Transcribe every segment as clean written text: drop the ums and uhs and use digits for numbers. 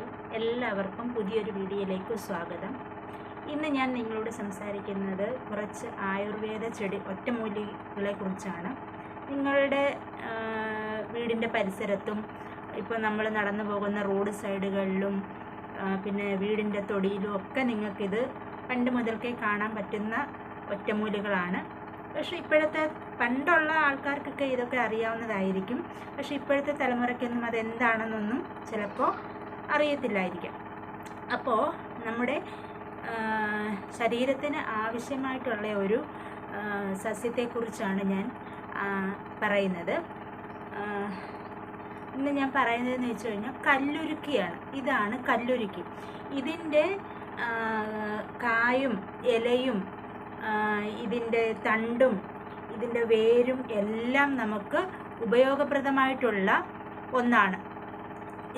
Hi, എല്ലാവർക്കും പുതിയൊരു വീഡിയോയിലേക്ക് സ്വാഗതം. ഇന്ന് ഞാൻ നിങ്ങളോട് സംസാരിക്കുന്നത് കുറച്ച് ആയുർവേദ ഒറ്റമൂലികളെ കുറിച്ചാണ്. നിങ്ങളുടെ വീടിൻ്റെ പരിസരത്തും ഇപ്പോൾ നമ്മൾ നടന്നു പോകുന്ന റോഡ് സൈഡുകളിലും പിന്നെ വീടിൻ്റെ തൊടിയിലും ഒക്കെ നിങ്ങൾക്കിത് പണ്ട് മുതൽക്കേ കാണാൻ പറ്റുന്ന ഒറ്റമൂലികളാണ്. പക്ഷേ പണ്ടുള്ള ആൾക്കാർക്കൊക്കെ ഇതൊക്കെ അറിയാവുന്നതായിരിക്കും. പക്ഷേ ഇപ്പോഴത്തെ തലമുറയ്ക്കൊന്നും അതെന്താണെന്നൊന്നും ചിലപ്പോൾ അറിയത്തില്ലായിരിക്കാം. അപ്പോൾ നമ്മുടെ ശരീരത്തിന് ആവശ്യമായിട്ടുള്ള ഒരു സസ്യത്തെക്കുറിച്ചാണ് ഞാൻ പറയുന്നത്. ഇന്ന് ഞാൻ പറയുന്നതെന്ന് വെച്ച് കഴിഞ്ഞാൽ കല്ലുരുക്കിയാണ്. ഇതാണ് കല്ലുരുക്കി. ഇതിൻ്റെ കായും ഇലയും ഇതിൻ്റെ തണ്ടും ഇതിൻ്റെ വേരും എല്ലാം നമുക്ക് ഉപയോഗപ്രദമായിട്ടുള്ള ഒന്നാണ്.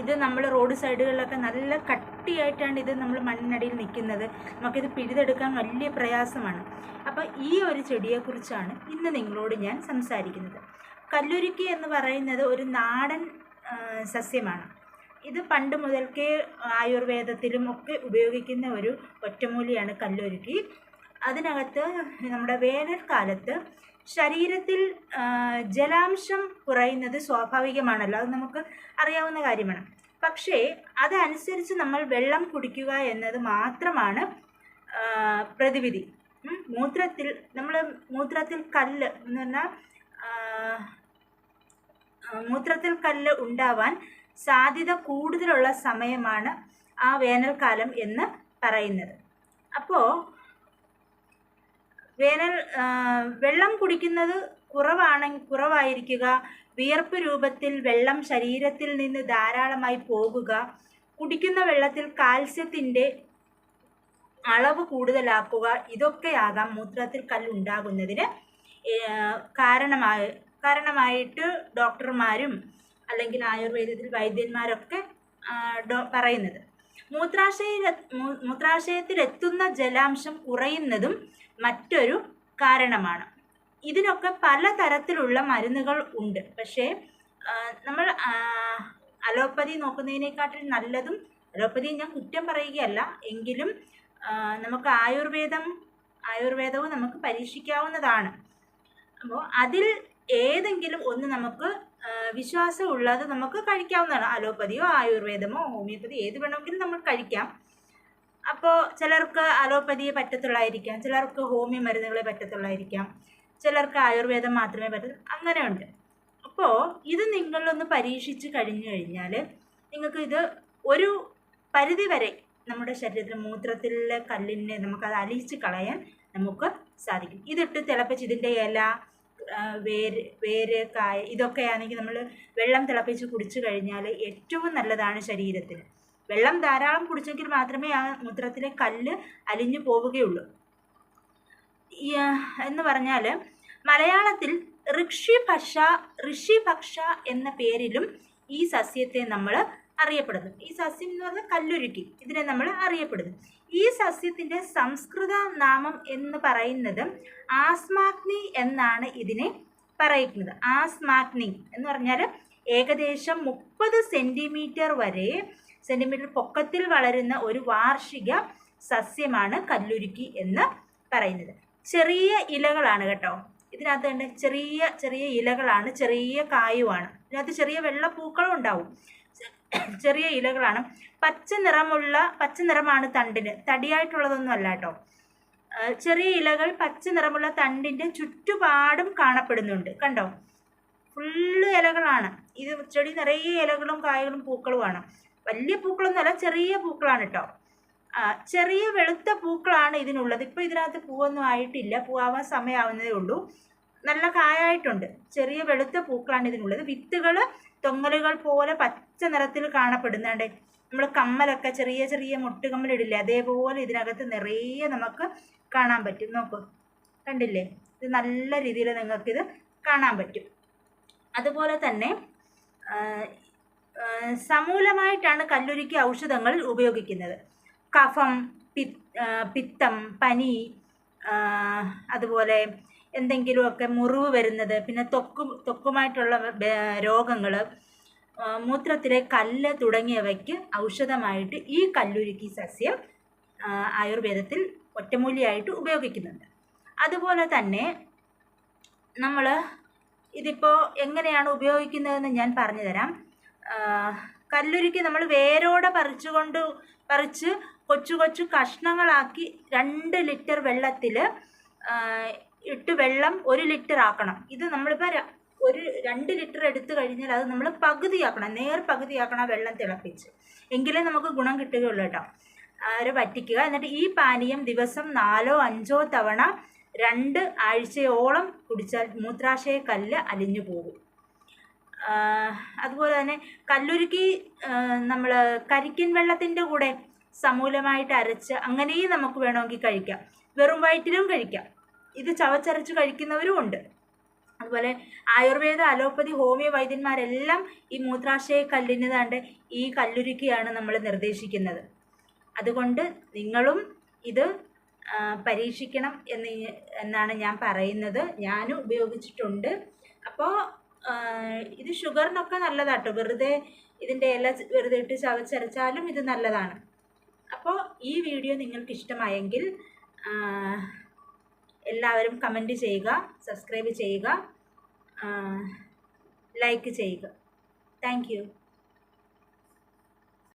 ഇത് നമ്മൾ റോഡ് സൈഡുകളിലൊക്കെ നല്ല കട്ടിയായിട്ടാണ് ഇത് നമ്മൾ മണ്ണിനടിയിൽ നിൽക്കുന്നത്. നമുക്കിത് പിഴുതെടുക്കാൻ വലിയ പ്രയാസമാണ്. അപ്പോൾ ഈ ഒരു ചെടിയെക്കുറിച്ചാണ് ഇന്ന് നിങ്ങളോട് ഞാൻ സംസാരിക്കുന്നത്. കല്ലുരുക്കി എന്ന് പറയുന്നത് ഒരു നാടൻ സസ്യമാണ്. ഇത് പണ്ട് മുതൽക്കേ ആയുർവേദത്തിലും ഒക്കെ ഉപയോഗിക്കുന്ന ഒരു ഒറ്റമൂലിയാണ് കല്ലുരുക്കി. അതിനകത്ത് നമ്മുടെ വേനൽക്കാലത്ത് ശരീരത്തിൽ ജലാംശം കുറയുന്നത് സ്വാഭാവികമാണല്ലോ, അത് നമുക്ക് അറിയാവുന്ന കാര്യമാണ്. പക്ഷേ അതനുസരിച്ച് നമ്മൾ വെള്ളം കുടിക്കുക എന്നത് മാത്രമാണ് പ്രതിവിധി. മൂത്രത്തിൽ കല്ല് എന്ന് പറഞ്ഞാൽ മൂത്രത്തിൽ കല്ല് ഉണ്ടാവാൻ സാധ്യത കൂടുതലുള്ള സമയമാണ് ആ വേനൽക്കാലം എന്ന് പറയുന്നത്. അപ്പോൾ വെള്ളം കുടിക്കുന്നത് കുറവായിരിക്കുക, വിയർപ്പ് രൂപത്തിൽ വെള്ളം ശരീരത്തിൽ നിന്ന് ധാരാളമായി പോകുക, കുടിക്കുന്ന വെള്ളത്തിൽ കാൽസ്യത്തിൻ്റെ അളവ് കൂടുതലാക്കുക, ഇതൊക്കെയാകാം മൂത്രത്തിൽ കല്ലുണ്ടാകുന്നതിന് കാരണമായിട്ട് ഡോക്ടർമാരും അല്ലെങ്കിൽ ആയുർവേദത്തിൽ വൈദ്യന്മാരൊക്കെ പറയുന്നത്. മൂത്രാശയത്തിലെത്തുന്ന ജലാംശം കുറയുന്നതും മറ്റൊരു കാരണമാണ്. ഇതിനൊക്കെ പലതരത്തിലുള്ള മരുന്നുകൾ ഉണ്ട്. പക്ഷേ നമ്മൾ അലോപ്പതി നോക്കുന്നതിനേക്കാട്ടിൽ നല്ലതും, അലോപ്പതി ഞാൻ കുറ്റം പറയുകയല്ല, എങ്കിലും നമുക്ക് ആയുർവേദവും നമുക്ക് പരീക്ഷിക്കാവുന്നതാണ്. അപ്പോൾ അതിൽ ഏതെങ്കിലും ഒന്ന് നമുക്ക് വിശ്വാസമുള്ളത് നമുക്ക് കഴിക്കാവുന്നതാണ്. അലോപ്പതിയോ ആയുർവേദമോ ഹോമിയോപ്പതി ഏത് വേണമെങ്കിലും നമ്മൾ കഴിക്കാം. അപ്പോൾ ചിലർക്ക് അലോപ്പതിയെ പറ്റത്തുള്ളായിരിക്കാം, ചിലർക്ക് ഹോമിയോ മരുന്നുകളെ പറ്റത്തുള്ളായിരിക്കാം, ചിലർക്ക് ആയുർവേദം മാത്രമേ പറ്റൂ, അങ്ങനെയുണ്ട്. അപ്പോൾ ഇത് നിങ്ങളൊന്ന് പരീക്ഷിച്ച് കഴിഞ്ഞാൽ നിങ്ങൾക്ക് ഇത് ഒരു പരിധി വരെ നമ്മുടെ ശരീരത്തിൽ മൂത്രത്തിലെ കല്ലിനെ നമുക്കത് അലിയിച്ച് കളയാൻ നമുക്ക് സാധിക്കും. ഇതിട്ട് തിളപ്പിച്ച് ഇതിൻ്റെ ഇല, വേര്, കായ ഇതൊക്കെയാണെങ്കിൽ നമ്മൾ വെള്ളം തിളപ്പിച്ച് കുടിച്ചു കഴിഞ്ഞാൽ ഏറ്റവും നല്ലതാണ് ശരീരത്തിന്. വെള്ളം ധാരാളം കുടിച്ചെങ്കിൽ മാത്രമേ ആ മൂത്രത്തിലെ കല്ല് അലിഞ്ഞു പോവുകയുള്ളൂ. എന്ന് പറഞ്ഞാൽ മലയാളത്തിൽ ഋഷിഭക്ഷ എന്ന പേരിലും ഈ സസ്യത്തെ നമ്മൾ അറിയപ്പെടുന്നു. ഈ സസ്യം എന്ന് പറഞ്ഞാൽ കല്ലുരുക്കി, ഇതിനെ നമ്മൾ അറിയപ്പെടുന്നു. ഈ സസ്യത്തിൻ്റെ സംസ്കൃത നാമം എന്ന് പറയുന്നത് ആസ്മാഗ്നി എന്നാണ് ഇതിനെ പറയുന്നത്. ആസ്മാഗ്നി എന്ന് പറഞ്ഞാൽ ഏകദേശം 30 സെൻറ്റിമീറ്റർ പൊക്കത്തിൽ വളരുന്ന ഒരു വാർഷിക സസ്യമാണ് കല്ലുരുക്കി എന്ന് പറയുന്നത്. ചെറിയ ഇലകളാണ് കേട്ടോ. ഇതിനകത്ത് തന്നെ ചെറിയ ചെറിയ ഇലകളാണ്, ചെറിയ കായുമാണ്. ഇതിനകത്ത് ചെറിയ വെള്ളപ്പൂക്കളും ഉണ്ടാവും. ചെറിയ ഇലകളാണ്. പച്ച നിറമാണ് തണ്ടിന്, തടിയായിട്ടുള്ളതൊന്നും അല്ല കേട്ടോ. ചെറിയ ഇലകൾ പച്ച നിറമുള്ള തണ്ടിൻ്റെ ചുറ്റുപാടും കാണപ്പെടുന്നുണ്ട്. കണ്ടോ, ഫുള്ള് ഇലകളാണ്. ഇത് ചെടി നിറയെ ഇലകളും കായകളും പൂക്കളുമാണ്. വലിയ പൂക്കളൊന്നുമല്ല, ചെറിയ പൂക്കളാണ് കേട്ടോ. ചെറിയ വെളുത്ത പൂക്കളാണ് ഇതിനുള്ളത്. ഇപ്പോൾ ഇതിനകത്ത് പൂവൊന്നും ആയിട്ടില്ല, പൂവാൻ സമയമാവുന്നതേ ഉള്ളൂ. നല്ല കായായിട്ടുണ്ട്. ചെറിയ വെളുത്ത പൂക്കളാണ് ഇതിനുള്ളത്. വിത്തുകൾ തൊങ്ങലുകൾ പോലെ പച്ച നിറത്തിൽ കാണപ്പെടുന്നുണ്ട്. നമ്മൾ കമ്മലൊക്കെ ചെറിയ ചെറിയ മുട്ടുകമ്മലിടില്ലേ, അതേപോലെ ഇതിനകത്ത് നിറയെ നമുക്ക് കാണാൻ പറ്റും. നോക്കൂ, കണ്ടില്ലേ? ഇത് നല്ല രീതിയിൽ നിങ്ങൾക്കിത് കാണാൻ പറ്റും. അതുപോലെ തന്നെ സമൂലമായിട്ടാണ് കല്ലുരുക്കി ഔഷധങ്ങൾ ഉപയോഗിക്കുന്നത്. കഫം, പിത്തം, പനി, അതുപോലെ എന്തെങ്കിലുമൊക്കെ മുറിവ് വരുന്നത്, പിന്നെ ത്വക്കുമായിട്ടുള്ള രോഗങ്ങൾ, മൂത്രത്തിലെ കല്ല് തുടങ്ങിയവയ്ക്ക് ഔഷധമായിട്ട് ഈ കല്ലുരുക്കി സസ്യം ആയുർവേദത്തിൽ ഒറ്റമൂലിയായിട്ട് ഉപയോഗിക്കുന്നുണ്ട്. അതുപോലെ തന്നെ നമ്മൾ ഇതിപ്പോൾ എങ്ങനെയാണ് ഉപയോഗിക്കുന്നതെന്ന് ഞാൻ പറഞ്ഞു തരാം. കല്ലുരുക്കി നമ്മൾ വേരോടെ പറിച്ച് കൊച്ചു കൊച്ചു കഷ്ണങ്ങളാക്കി 2 ലിറ്റർ വെള്ളത്തിൽ ഇട്ട് വെള്ളം 1 ലിറ്റർ ആക്കണം. ഇത് നമ്മളിപ്പോൾ 2 ലിറ്റർ എടുത്തു കഴിഞ്ഞാൽ അത് നമ്മൾ പകുതിയാക്കണം, പകുതിയാക്കണം വെള്ളം തിളപ്പിച്ച്, എങ്കിലേ നമുക്ക് ഗുണം കിട്ടുകയുള്ളൂ കേട്ടോ. അത് വറ്റിക്കുക. എന്നിട്ട് ഈ പാനീയം ദിവസം 4-5 തവണ 2 ആഴ്ചയോളം കുടിച്ചാൽ മൂത്രാശയ കല്ല് അലിഞ്ഞു പോകും. അതുപോലെ തന്നെ കല്ലുരുക്കി നമ്മൾ കരിക്കിൻ വെള്ളത്തിൻ്റെ കൂടെ സമൂലമായിട്ട് അരച്ച് അങ്ങനെയും നമുക്ക് വേണമെങ്കിൽ കഴിക്കാം. വെറും വയറ്റിലും കഴിക്കാം. ഇത് ചവച്ചരച്ച് കഴിക്കുന്നവരും ഉണ്ട്. അതുപോലെ ആയുർവേദ, അലോപ്പതി, ഹോമിയോ വൈദ്യന്മാരെല്ലാം ഈ മൂത്രാശയ കല്ലിന് താണ്ട് ഈ കല്ലുരുക്കിയാണ് നമ്മൾ നിർദ്ദേശിക്കുന്നത്. അതുകൊണ്ട് നിങ്ങളും ഇത് പരീക്ഷിക്കണം എന്നാണ് ഞാൻ പറയുന്നത്. ഞാനും ഉപയോഗിച്ചിട്ടുണ്ട്. അപ്പോൾ ഇത് ഷുഗറിനൊക്കെ നല്ലതാട്ടോ. വെറുതെ ഇതിൻ്റെ ഇല വെറുതെ ഇട്ട് ചവച്ചരച്ചാലും ഇത് നല്ലതാണ്. അപ്പോൾ ഈ വീഡിയോ നിങ്ങൾക്ക് ഇഷ്ടമായെങ്കിൽ എല്ലാവരും കമൻറ്റ് ചെയ്യുക, സബ്സ്ക്രൈബ് ചെയ്യുക, ലൈക്ക് ചെയ്യുക. Thank you.